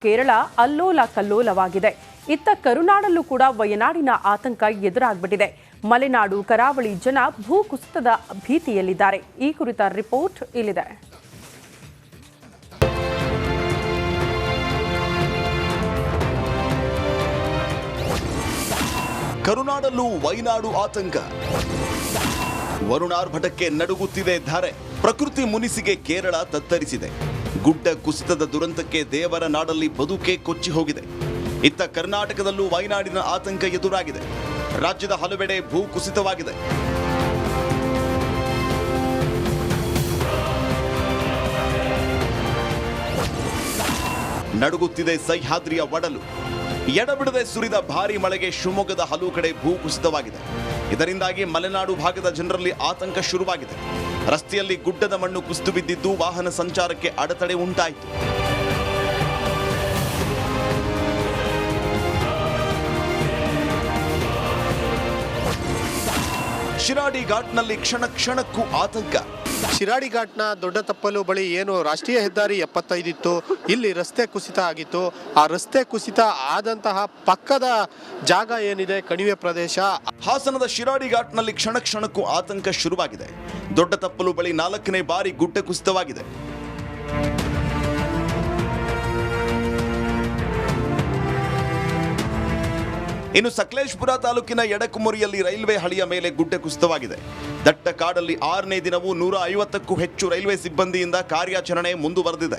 ಕೇರಳ ಅಲ್ಲೋಲ ಕಲ್ಲೋಲವಾಗಿದೆ. ಇತ್ತ ಕರುನಾಡಲ್ಲೂ ಕೂಡ ವಯನಾಡಿನ ಆತಂಕ ಎದುರಾಗ್ಬಿಟ್ಟಿದೆ. ಮಲೆನಾಡು ಕರಾವಳಿ ಜನ ಭೂಕುಸಿತದ ಭೀತಿಯಲ್ಲಿದ್ದಾರೆ. ಈ ಕುರಿತ ರಿಪೋರ್ಟ್ ಇಲ್ಲಿದೆ. ಕರುನಾಡಲ್ಲೂ ವಯನಾಡು ಆತಂಕ. ವರುಣಾರ್ಭಟಕ್ಕೆ ನಡುಗುತ್ತಿದೆ ಧಾರೆ. ಪ್ರಕೃತಿ ಮುನಿಸಿಗೆ ಕೇರಳ ತತ್ತರಿಸಿದೆ. ಗುಡ್ಡ ಕುಸಿತದ ದುರಂತಕ್ಕೆ ದೇವರ ನಾಡಲ್ಲಿ ಬದುಕೆ ಕೊಚ್ಚಿ ಹೋಗಿದೆ. ಇತ್ತ ಕರ್ನಾಟಕದಲ್ಲೂ ವಯನಾಡಿನ ಆತಂಕ ಎದುರಾಗಿದೆ. ರಾಜ್ಯದ ಹಲವೆಡೆ ಭೂ ಕುಸಿತವಾಗಿದೆ. ನಡುಗುತ್ತಿದೆ ಸಹ್ಯಾದ್ರಿಯ ಒಡಲು. ಎಡಬಿಡದೆ ಸುರಿದ ಭಾರೀ ಮಳೆಗೆ ಶಿವಮೊಗ್ಗದ ಹಲವು ಕಡೆ ಭೂ ಕುಸಿತವಾಗಿದೆ. ಇದರಿಂದಾಗಿ ಮಲೆನಾಡು ಭಾಗದ ಜನರಲ್ಲಿ ಆತಂಕ ಶುರುವಾಗಿದೆ. ರಸ್ತೆಯಲ್ಲಿ ಗುಡ್ಡದ ಮಣ್ಣು ಕುಸಿದು ಬಿದ್ದಿದ್ದು ವಾಹನ ಸಂಚಾರಕ್ಕೆ ಅಡೆತಡೆ ಉಂಟಾಯಿತು. ಶಿರಾಡಿ ಘಾಟ್ನಲ್ಲಿ ಕ್ಷಣ ಕ್ಷಣಕ್ಕೂ ಆತಂಕ. ಶಿರಾಡಿ ಘಾಟ್ನ ದೊಡ್ಡ ತಪ್ಪಲು ಬಳಿ ಏನು ರಾಷ್ಟ್ರೀಯ ಹೆದ್ದಾರಿ 75 ಇತ್ತು, ಇಲ್ಲಿ ರಸ್ತೆ ಕುಸಿತ ಆಗಿತ್ತು. ಆ ರಸ್ತೆ ಕುಸಿತ ಆದಂತಹ ಪಕ್ಕದ ಜಾಗ ಏನಿದೆ ಕಣಿವೆ ಪ್ರದೇಶ, ಹಾಸನದ ಶಿರಾಡಿ ಘಾಟ್ನಲ್ಲಿ ಕ್ಷಣ ಕ್ಷಣಕ್ಕೂ ಆತಂಕ ಶುರುವಾಗಿದೆ. ದೊಡ್ಡ ತಪ್ಪಲು ಬಳಿ 4ನೇ ಬಾರಿ ಗುಡ್ಡ ಕುಸಿತವಾಗಿದೆ. ಇನ್ನು ಸಕಲೇಶಪುರ ತಾಲೂಕಿನ ಎಡಕುಮುರಿಯಲ್ಲಿ ರೈಲ್ವೆ ಹಳಿಯ ಮೇಲೆ ಗುಡ್ಡ ಕುಸಿತವಾಗಿದೆ. ದಟ್ಟ ಕಾಡಲ್ಲಿ 6ನೇ ದಿನವೂ 150ಕ್ಕೂ ಹೆಚ್ಚು ರೈಲ್ವೆ ಸಿಬ್ಬಂದಿಯಿಂದ ಕಾರ್ಯಾಚರಣೆ ಮುಂದುವರೆದಿದೆ.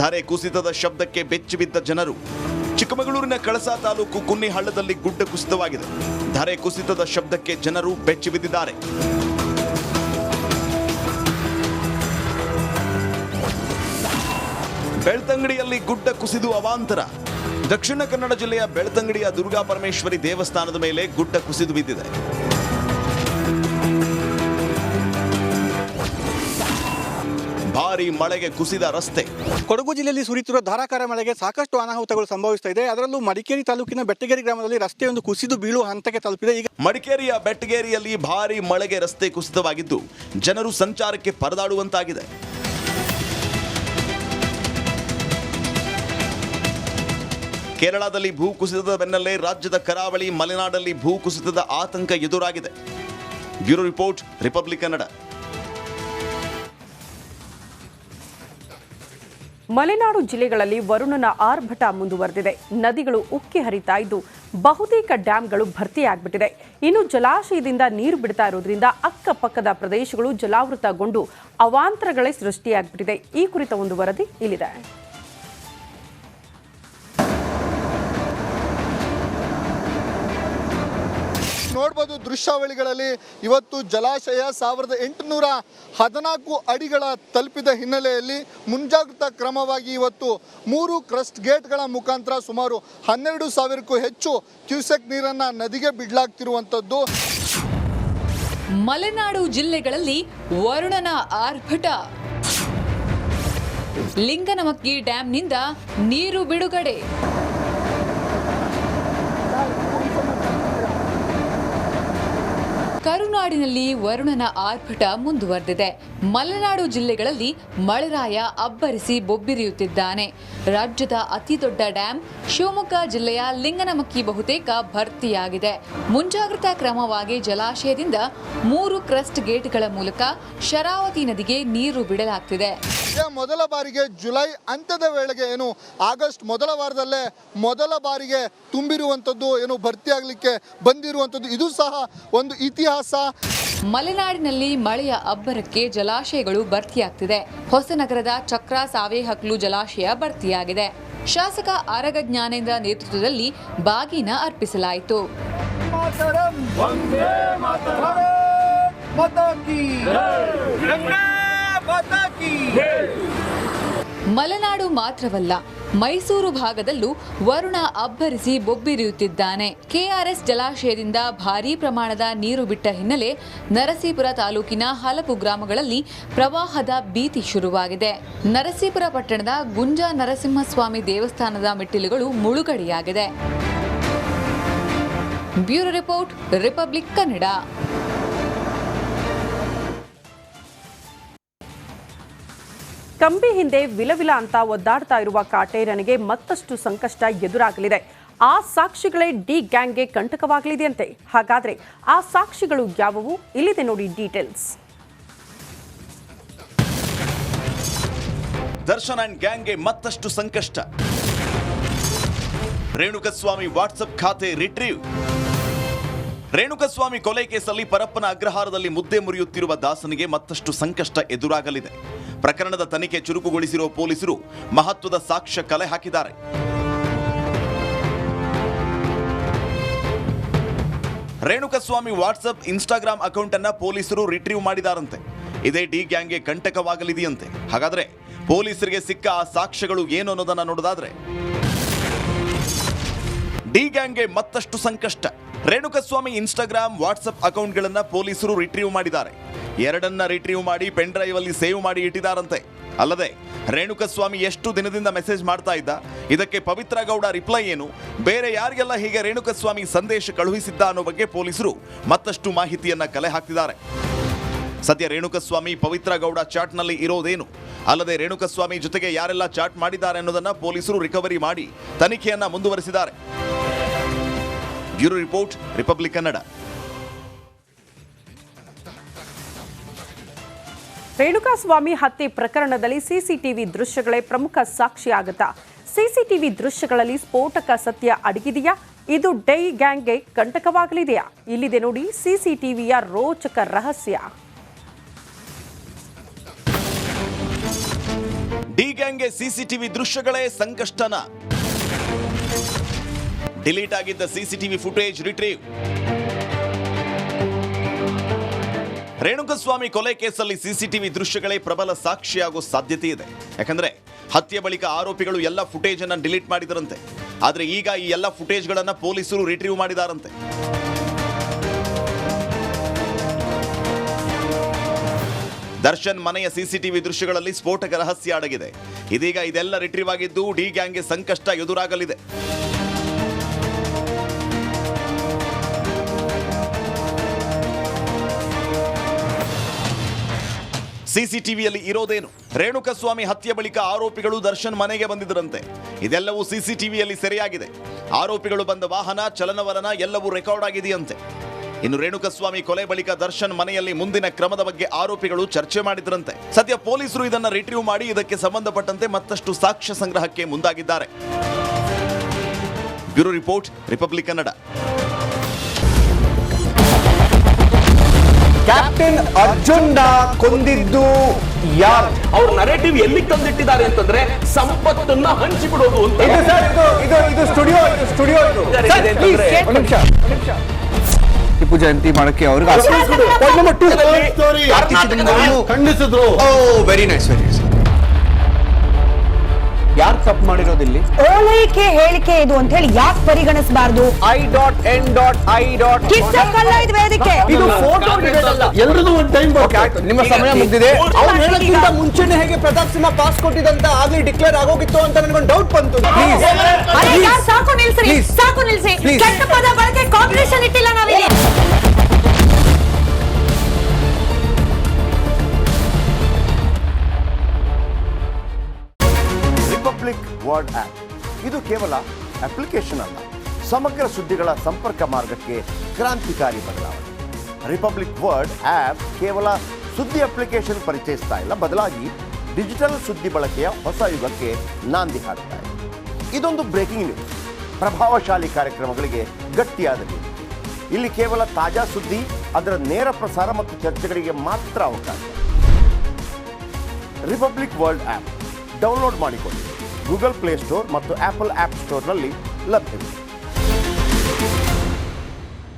ಧಾರೆ ಕುಸಿತದ ಶಬ್ದಕ್ಕೆ ಬೆಚ್ಚಿಬಿದ್ದ ಜನರು. ಚಿಕ್ಕಮಗಳೂರಿನ ಕಳಸಾ ತಾಲೂಕು ಕುನ್ನಿಹಳ್ಳದಲ್ಲಿ ಗುಡ್ಡ ಕುಸಿತವಾಗಿದೆ. ಧಾರೆ ಕುಸಿತದ ಶಬ್ದಕ್ಕೆ ಜನರು ಬೆಚ್ಚಿಬಿದ್ದಿದ್ದಾರೆ. ಬೆಳ್ತಂಗಡಿಯಲ್ಲಿ ಗುಡ್ಡ ಕುಸಿದು ಅವಾಂತರ. ದಕ್ಷಿಣ ಕನ್ನಡ ಜಿಲ್ಲೆಯ ಬೆಳ್ತಂಗಡಿಯ ದುರ್ಗಾ ಪರಮೇಶ್ವರಿ ದೇವಸ್ಥಾನದ ಮೇಲೆ ಗುಡ್ಡ ಕುಸಿದು ಬಿದ್ದಿದೆ. ಭಾರೀ ಮಳೆಗೆ ಕುಸಿದ ರಸ್ತೆ. ಕೊಡಗು ಜಿಲ್ಲೆಯಲ್ಲಿ ಸುರಿಯುತ್ತಿರುವ ಧಾರಾಕಾರ ಮಳೆಗೆ ಸಾಕಷ್ಟು ಅನಾಹುತಗಳು ಸಂಭವಿಸ್ತಾ ಇದೆ. ಅದರಲ್ಲೂ ಮಡಿಕೇರಿ ತಾಲೂಕಿನ ಬೆಟ್ಟಗೇರಿ ಗ್ರಾಮದಲ್ಲಿ ರಸ್ತೆಯೊಂದು ಕುಸಿದು ಬೀಳುವ ಹಂತಕ್ಕೆ ತಲುಪಿದೆ. ಈಗ ಮಡಿಕೇರಿಯ ಬೆಟ್ಟಗೇರಿಯಲ್ಲಿ ಭಾರೀ ಮಳೆಗೆ ರಸ್ತೆ ಕುಸಿತವಾಗಿದ್ದು ಜನರು ಸಂಚಾರಕ್ಕೆ ಪರದಾಡುವಂತಾಗಿದೆ. ಕೇರಳದಲ್ಲಿ ಭೂ ಕುಸಿತದ ಬೆನ್ನಲ್ಲೇ ರಾಜ್ಯದ ಕರಾವಳಿ ಮಲೆನಾಡಲ್ಲಿ ಭೂ ಕುಸಿತದ ಆತಂಕ ಎದುರಾಗಿದೆ. Bureau report, Republic Kannada. Malenadu ಜಿಲ್ಲೆಗಳಲ್ಲಿ ವರುಣನ ಆರ್ಭಟ ಮುಂದುವರೆದಿದೆ. ನದಿಗಳು ಉಕ್ಕಿ ಹರಿತಾ ಇದ್ದು ಬಹುತೇಕ ಡ್ಯಾಂಗಳು ಭರ್ತಿಯಾಗ್ಬಿಟ್ಟಿದೆ. ಇನ್ನು ಜಲಾಶಯದಿಂದ ನೀರು ಬಿಡ್ತಾ ಇರೋದ್ರಿಂದ ಅಕ್ಕಪಕ್ಕದ ಪ್ರದೇಶಗಳು ಜಲಾವೃತಗೊಂಡು ಅವಾಂತರಗಳೇ ಸೃಷ್ಟಿಯಾಗ್ಬಿಟ್ಟಿದೆ. ಈ ಕುರಿತ ಒಂದು ವರದಿ ಇಲ್ಲಿದೆ. ನೋಡಬಹುದು ದೃಶ್ಯಾವಳಿಗಳಲ್ಲಿ ಇವತ್ತು ಜಲಾಶಯ 1814 ಅಡಿಗಳ ತಲುಪಿದ ಹಿನ್ನೆಲೆಯಲ್ಲಿ ಮುಂಜಾಗ್ರತಾ ಕ್ರಮವಾಗಿ ಇವತ್ತು 3 ಕ್ರಸ್ಟ್ ಗೇಟ್ಗಳ ಮುಖಾಂತರ ಸುಮಾರು 12,000ಕ್ಕೂ ಹೆಚ್ಚು ಕ್ಯೂಸೆಕ್ ನೀರನ್ನು ನದಿಗೆ ಬಿಡಲಾಗ್ತಿರುವಂಥದ್ದು. ಮಲೆನಾಡು ಜಿಲ್ಲೆಗಳಲ್ಲಿ ವರುಣನ ಆರ್ಭಟ. ಲಿಂಗನಮಕ್ಕಿ ಡ್ಯಾಂನಿಂದ ನೀರು ಬಿಡುಗಡೆ. ಕರುನಾಡಿನಲ್ಲಿ ವರುಣನ ಆರ್ಭಟ ಮುಂದುವರೆದಿದೆ. ಮಲೆನಾಡು ಜಿಲ್ಲೆಗಳಲ್ಲಿ ಮಳೆರಾಯ ಅಬ್ಬರಿಸಿ ಬೊಬ್ಬಿರಿಯುತ್ತಿದ್ದಾನೆ. ರಾಜ್ಯದ ಅತಿ ದೊಡ್ಡ ಡ್ಯಾಂ ಶಿವಮೊಗ್ಗ ಜಿಲ್ಲೆಯ ಲಿಂಗನಮಕ್ಕಿ ಬಹುತೇಕ ಭರ್ತಿಯಾಗಿದೆ. ಮುಂಜಾಗ್ರತಾ ಕ್ರಮವಾಗಿ ಜಲಾಶಯದಿಂದ 3 ಕ್ರಸ್ಟ್ ಗೇಟ್ಗಳ ಮೂಲಕ ಶರಾವತಿ ನದಿಗೆ ನೀರು ಬಿಡಲಾಗ್ತಿದೆ. ಮೊದಲ ಬಾರಿಗೆ ಜುಲೈ ಅಂತ್ಯದ ವೇಳೆಗೆ ಆಗಸ್ಟ್ ಮೊದಲ ವಾರದಲ್ಲೇ ಮೊದಲ ಬಾರಿಗೆ ತುಂಬಿರುವಂಥದ್ದು ಭರ್ತಿಯಾಗಲಿಕ್ಕೆ ಬಂದಿರುವಂಥದ್ದು. ಇದು ಸಹ ಒಂದು ಇತಿಹಾಸ. ಮಲೆನಾಡಿನಲ್ಲಿ ಮಳೆಯ ಅಬ್ಬರಕ್ಕೆ ಜಲಾಶಯಗಳು ಭರ್ತಿಯಾಗ್ತಿದೆ. ಹೊಸನಗರದ ಚಕ್ರ ಸಾವೇಹಕ್ಲು ಜಲಾಶಯ ಭರ್ತಿಯಾಗಿದೆ. ಶಾಸಕ ಆರಗ ಜ್ಞಾನೇಂದ್ರ ನೇತೃತ್ವದಲ್ಲಿ ಬಾಗಿನ ಅರ್ಪಿಸಲಾಯಿತು. ಮಲೆನಾಡು ಮಾತ್ರವಲ್ಲ, ಮೈಸೂರು ಭಾಗದಲ್ಲೂ ವರುಣ ಅಬ್ಬರಿಸಿ ಬೊಬ್ಬಿರಿಯುತ್ತಿದ್ದಾನೆ. ಕೆಆರ್ಎಸ್ ಜಲಾಶಯದಿಂದ ಭಾರೀ ಪ್ರಮಾಣದ ನೀರು ಬಿಟ್ಟ ಹಿನ್ನೆಲೆ ನರಸೀಪುರ ತಾಲೂಕಿನ ಹಲವು ಗ್ರಾಮಗಳಲ್ಲಿ ಪ್ರವಾಹದ ಭೀತಿ ಶುರುವಾಗಿದೆ. ನರಸೀಪುರ ಪಟ್ಟಣದ ಗುಂಜ ನರಸಿಂಹಸ್ವಾಮಿ ದೇವಸ್ಥಾನದ ಮೆಟ್ಟಿಲುಗಳು ಮುಳುಗಡೆಯಾಗಿದೆ. Bureau report, Republic Kannada. ಕಂಬಿ ಹಿಂದೆ ವಿಲವಿಲ ಅಂತ ಒದ್ದಾಡ್ತಾ ಇರುವ ಕಾಟೇರನಿಗೆ ಮತ್ತಷ್ಟು ಸಂಕಷ್ಟ ಎದುರಾಗಲಿದೆ. ಆ ಸಾಕ್ಷಿಗಳೇ ಡಿ ಗ್ಯಾಂಗ್ಗೆ ಕಂಟಕವಾಗಲಿದೆಯಂತೆ. ಹಾಗಾದ್ರೆ ಆ ಸಾಕ್ಷಿಗಳು ಯಾವುವು? ಇಲ್ಲಿದೆ ನೋಡಿ ಡೀಟೇಲ್ಸ್. ದರ್ಶನ್ ಅಂಡ್ ಗ್ಯಾಂಗ್ಗೆ ಮತ್ತಷ್ಟು ಸಂಕಷ್ಟ. ರೇಣುಕಸ್ವಾಮಿ ವಾಟ್ಸಪ್ ಖಾತೆ ರಿಟ್ರೀವ್. ರೇಣುಕಸ್ವಾಮಿ ಕೊಲೆ ಕೇಸಲ್ಲಿ ಪರಪ್ಪನ ಅಗ್ರಹಾರದಲ್ಲಿ ಮುದ್ದೆ ಮುರಿಯುತ್ತಿರುವ ದಾಸನಿಗೆ ಮತ್ತಷ್ಟು ಸಂಕಷ್ಟ ಎದುರಾಗಲಿದೆ. ಪ್ರಕರಣದ ತನಿಖೆ ಚುರುಕುಗೊಳಿಸಿರುವ ಪೊಲೀಸರು ಮಹತ್ವದ ಸಾಕ್ಷ್ಯ ಕಲೆ ಹಾಕಿದ್ದಾರೆ. ರೇಣುಕಸ್ವಾಮಿ ವಾಟ್ಸಪ್, ಇನ್ಸ್ಟಾಗ್ರಾಮ್ ಅಕೌಂಟ್ ಅನ್ನ ಪೊಲೀಸರು ರಿಟ್ರೀವ್ ಮಾಡಿದಾರಂತೆ. ಇದೇ ಡಿ ಗ್ಯಾಂಗ್ಗೆ ಕಂಟಕವಾಗಲಿದೆಯಂತೆ. ಹಾಗಾದ್ರೆ ಪೊಲೀಸರಿಗೆ ಸಿಕ್ಕ ಆ ಸಾಕ್ಷ್ಯಗಳು ಏನು ಅನ್ನೋದನ್ನ ನೋಡೋದಾದ್ರೆ, ಡಿ ಗ್ಯಾಂಗ್ಗೆ ಮತ್ತಷ್ಟು ಸಂಕಷ್ಟ. ರೇಣುಕಸ್ವಾಮಿ ಇನ್ಸ್ಟಾಗ್ರಾಮ್, ವಾಟ್ಸಪ್ ಅಕೌಂಟ್ಗಳನ್ನ ಪೊಲೀಸರು ರಿಟ್ರೀವ್ ಮಾಡಿದ್ದಾರೆ. ಎರಡನ್ನ ರಿಟ್ರೀವ್ ಮಾಡಿ ಪೆನ್ ಡ್ರೈವ್ ಅಲ್ಲಿ ಸೇವ್ ಮಾಡಿ ಇಟ್ಟಿದ್ದಾರಂತೆ. ಅಲ್ಲದೆ ರೇಣುಕಸ್ವಾಮಿ ಎಷ್ಟು ದಿನದಿಂದ ಮೆಸೇಜ್ ಮಾಡ್ತಾ ಇದ್ದ, ಇದಕ್ಕೆ ಪವಿತ್ರ ಗೌಡ ರಿಪ್ಲೈ ಏನು, ಬೇರೆ ಯಾರಿಗೆಲ್ಲ ಹೀಗೆ ರೇಣುಕಸ್ವಾಮಿ ಸಂದೇಶ ಕಳುಹಿಸಿದ್ದ ಅನ್ನೋ ಬಗ್ಗೆ ಪೊಲೀಸರು ಮತ್ತಷ್ಟು ಮಾಹಿತಿಯನ್ನ ಕಲೆ ಹಾಕ್ತಿದ್ದಾರೆ. ಸದ್ಯ ರೇಣುಕಸ್ವಾಮಿ ಪವಿತ್ರ ಗೌಡ ಚಾಟ್ನಲ್ಲಿ ಇರೋದೇನು, ಅಲ್ಲದೆ ರೇಣುಕಸ್ವಾಮಿ ಜೊತೆಗೆ ಯಾರೆಲ್ಲ ಚಾಟ್ ಮಾಡಿದ್ದಾರೆ ಅನ್ನೋದನ್ನ ಪೊಲೀಸರು ರಿಕವರಿ ಮಾಡಿ ತನಿಖೆಯನ್ನ ಮುಂದುವರೆಸಿದ್ದಾರೆ. Bureau report, Republic Kannada. Renukaswamy ಹತ್ಯೆ ಪ್ರಕರಣದಲ್ಲಿ ಸಿಸಿಟಿವಿ ದೃಶ್ಯಗಳೇ ಪ್ರಮುಖ ಸಾಕ್ಷಿಯಾಗುತ್ತಾ? ಸಿಸಿಟಿವಿ ದೃಶ್ಯಗಳಲ್ಲಿ ಸ್ಫೋಟಕ ಸತ್ಯ ಅಡಗಿದೆಯಾ? ಇದು ಡಿ ಗ್ಯಾಂಗ್ಗೆ ಕಂಟಕವಾಗಲಿದೆಯಾ? ಇಲ್ಲಿದೆ ನೋಡಿ ಸಿಸಿಟಿವಿಯ ರೋಚಕ ರಹಸ್ಯ. ಡಿ ಗ್ಯಾಂಗ್ಗೆ ಸಿಸಿಟಿವಿ ದೃಶ್ಯಗಳೇ ಸಂಕಷ್ಟನ. ಡಿಲೀಟ್ ಆಗಿದ್ದ ಸಿಸಿಟಿವಿ ಫುಟೇಜ್ ರಿಟ್ರೀವ್. ರೇಣುಕಸ್ವಾಮಿ ಕೊಲೆ ಕೇಸಲ್ಲಿ ಸಿಸಿಟಿವಿ ದೃಶ್ಯಗಳೇ ಪ್ರಬಲ ಸಾಕ್ಷಿಯಾಗೋ ಸಾಧ್ಯತೆ ಇದೆ. ಯಾಕಂದ್ರೆ ಹತ್ಯೆ ಬಳಿಕ ಆರೋಪಿಗಳು ಎಲ್ಲ ಫುಟೇಜ್ ಅನ್ನ ಡಿಲೀಟ್ ಮಾಡಿದರಂತೆ. ಆದ್ರೆ ಈಗ ಈ ಎಲ್ಲ ಫುಟೇಜ್ಗಳನ್ನ ಪೊಲೀಸರು ರಿಟ್ರೀವ್ ಮಾಡಿದಾರಂತೆ. ದರ್ಶನ್ ಮನೆಯ ಸಿಸಿಟಿವಿ ದೃಶ್ಯಗಳಲ್ಲಿ ಸ್ಫೋಟಕ ರಹಸ್ಯ ಅಡಗಿದೆ. ಇದೀಗ ಇದೆಲ್ಲ ರಿಟ್ರೀವ್ ಆಗಿದ್ದು ಡಿ ಗ್ಯಾಂಗ್ಗೆ ಸಂಕಷ್ಟ ಎದುರಾಗಲಿದೆ. ಸಿಸಿಟಿವಿಯಲ್ಲಿ ಇರೋದೇನು? ರೇಣುಕಸ್ವಾಮಿ ಹತ್ಯೆ ಬಳಿಕ ಆರೋಪಿಗಳು ದರ್ಶನ್ ಮನೆಗೆ ಬಂದಿದ್ದರಂತೆ. ಇದೆಲ್ಲವೂ ಸಿಸಿಟಿವಿಯಲ್ಲಿ ಸೆರೆಯಾಗಿದೆ. ಆರೋಪಿಗಳು ಬಂದ ವಾಹನ, ಚಲನವಲನ ಎಲ್ಲವೂ ರೆಕಾರ್ಡ್ ಆಗಿದೆಯಂತೆ. ಇನ್ನು ರೇಣುಕಸ್ವಾಮಿ ಕೊಲೆ ಬಳಿಕ ದರ್ಶನ್ ಮನೆಯಲ್ಲಿ ಮುಂದಿನ ಕ್ರಮದ ಬಗ್ಗೆ ಆರೋಪಿಗಳು ಚರ್ಚೆ ಮಾಡಿದ್ರಂತೆ. ಸದ್ಯ ಪೊಲೀಸರು ಇದನ್ನ ರಿಟ್ರೀವ್ ಮಾಡಿ ಇದಕ್ಕೆ ಸಂಬಂಧಪಟ್ಟಂತೆ ಮತ್ತಷ್ಟು ಸಾಕ್ಷ್ಯ ಸಂಗ್ರಹಕ್ಕೆ ಮುಂದಾಗಿದ್ದಾರೆ. Bureau report, Republic Kannada. Captain Arjun ಕೊಂದಿದ್ದು ಯಾರು? ಅವ್ರ ನರೇಟಿವ್ ಎಲ್ಲಿ ತಂದಿಟ್ಟಿದ್ದಾರೆ ಅಂತಂದ್ರೆ ಸಂಪತ್ತನ್ನ ಹಂಚಿಬಿಡೋದು ಅಂತ. ಇದು ಸ್ಟುಡಿಯೋ ಟಿಪ್ಪು ಜಯಂತಿ ಮಾಡಕ್ಕೆ ಅವ್ರಿಗೆ ಖಂಡಿಸಿದ್ರು. Very nice. ಯಾರು ತಪ್ಪು ಮಾಡಿರೋದಿಲ್ಲಿ? ಓಲೈಕೆ ಹೇಳಿಕೆ ಇದು ಅಂತ ಹೇಳಿ ಯಾಕೆ ಪರಿಗಣಿಸಬಾರದು? I.N.I. ವೇದಿಕೆ ಇದು ಫೋಟೋ ಎಲ್ಲರದು ಒಂದು ಟೈಮ್. ನಿಮ್ಮ ಸಮಯ ಮುಗಿದಿದೆ. ಅವ್ರು ಹೇಳೋಕ್ಕಿಂತ ಮುಂಚೆನೆ ಹೇಗೆ ಪ್ರತಾಪ್ ಸಿಂಹ ಪಾಸ್ ಕೊಟ್ಟಿದಂತ ಆಗ್ಲಿ ಡಿಕ್ಲೇರ್ ಆಗೋಗಿತ್ತು ಅಂತ ನನಗೊಂದು ಡೌಟ್ ಬಂತು. ಸಾಕು ನಿಲ್ಸಿ. ಕೆಟ್ಟ ಪದ ಬಳಕೆ ಕಾಂಪಿಟೇಷನ್ ಇಟ್ಟಿಲ್ಲ ನಾವಿಲ್ಲಿ. ರಿಪಬ್ಲಿಕ್ ವರ್ಡ್ ಆಪ್ ಇದು ಕೇವಲ ಅಪ್ಲಿಕೇಶನ್ ಅಲ್ಲ, ಸಮಗ್ರ ಸುದ್ದಿಗಳ ಸಂಪರ್ಕ ಮಾರ್ಗಕ್ಕೆ ಕ್ರಾಂತಿಕಾರಿ ಬದಲಾವಣೆ. ರಿಪಬ್ಲಿಕ್ ವರ್ಡ್ ಆಪ್ ಕೇವಲ ಸುದ್ದಿ ಅಪ್ಲಿಕೇಶನ್ ಪರಿಚಯಿಸ್ತಾ ಇಲ್ಲ, ಬದಲಾಗಿ ಡಿಜಿಟಲ್ ಸುದ್ದಿ ಬಳಕೆಯ ಹೊಸ ಯುಗಕ್ಕೆ ನಾಂದಿ ಹಾಡ್ತಾ ಇದೆ. ಇದೊಂದು ಬ್ರೇಕಿಂಗ್ ನ್ಯೂಸ್, ಪ್ರಭಾವಶಾಲಿ ಕಾರ್ಯಕ್ರಮಗಳಿಗೆ ಗಟ್ಟಿಯಾದ ನ್ಯೂಸ್. ಇಲ್ಲಿ ಕೇವಲ ತಾಜಾ ಸುದ್ದಿ, ಅದರ ನೇರ ಪ್ರಸಾರ ಮತ್ತು ಚರ್ಚೆಗಳಿಗೆ ಮಾತ್ರ ಅವಕಾಶ. ರಿಪಬ್ಲಿಕ್ ವರ್ಲ್ಡ್ ಆ್ಯಪ್ ಡೌನ್ಲೋಡ್ ಮಾಡಿಕೊಳ್ಳಿ. ಗೂಗಲ್ ಪ್ಲೇ ಸ್ಟೋರ್ ಮತ್ತು ಆಪಲ್ ಆ್ಯಪ್ ಸ್ಟೋರ್ನಲ್ಲಿ ಲಭ್ಯವಿದೆ.